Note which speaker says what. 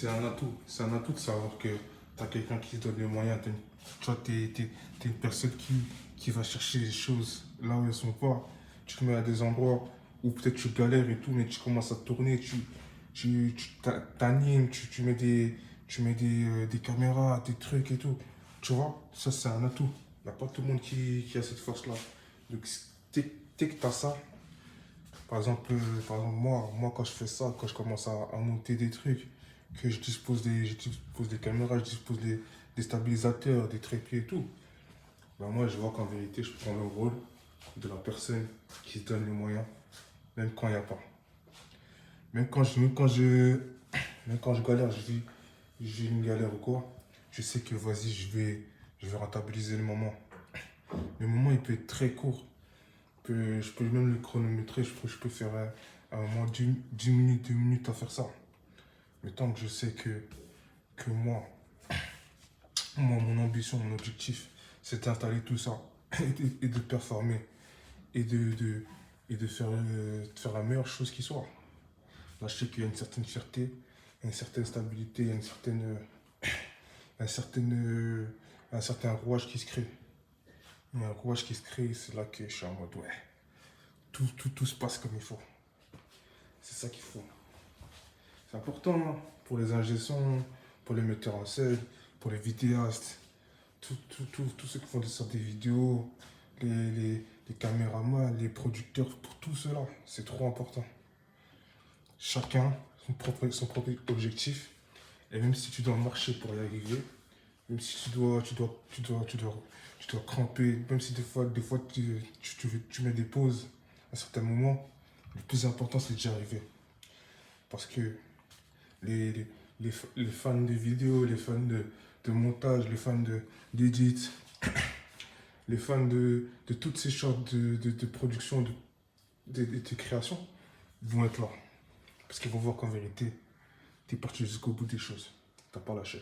Speaker 1: c'est un atout. C'est un atout de savoir que tu as quelqu'un qui se donne les moyens. Tu vois, t'es une personne qui va chercher les choses là où elles sont pas. Tu te mets à des endroits où peut-être tu galères et tout, mais tu commences à tourner, t'animes, tu mets des caméras, des trucs et tout. Tu vois, ça c'est un atout. Il n'y a pas tout le monde qui a cette force-là. Donc, dès que tu as ça, moi, quand je fais ça, quand je commence à monter des trucs, que je dispose des caméras, je dispose des stabilisateurs, des trépieds et tout, ben moi, je vois qu'en vérité, je prends le rôle de la personne qui se donne les moyens, même quand il n'y a pas. Même quand je, même quand je, même quand je galère, j'ai une galère ou quoi, je sais que vas-y, je vais rentabiliser le moment. Le moment, il peut être très court. Je peux même le chronométrer, je peux faire un moment 10 minutes, 2 minutes à faire ça. Mais tant que je sais que mon ambition, mon objectif, c'est d'installer tout ça et de performer et de faire la meilleure chose qui soit. Là, je sais qu'il y a une certaine fierté, une certaine stabilité, un certain rouage qui se crée. Il y a un rouage qui se crée, c'est là que je suis en mode ouais, tout se passe comme il faut. C'est ça qu'il faut. C'est important hein, pour les ingé-sons, pour les metteurs en scène, pour les vidéastes, tous ceux qui font des vidéos, les caméramans, les producteurs, pour tout cela, c'est trop important. Chacun son propre objectif, et même si tu dois marcher pour y arriver, même si tu dois cramper, même si des fois tu mets des pauses à certains moments, le plus important c'est d'y arriver. Parce que les, les, les fans de vidéos, les fans de montage, les fans d'édit, les fans de toutes ces sortes de production, de création, vont être là. Parce qu'ils vont voir qu'en vérité, tu es parti jusqu'au bout des choses. T'as pas lâché.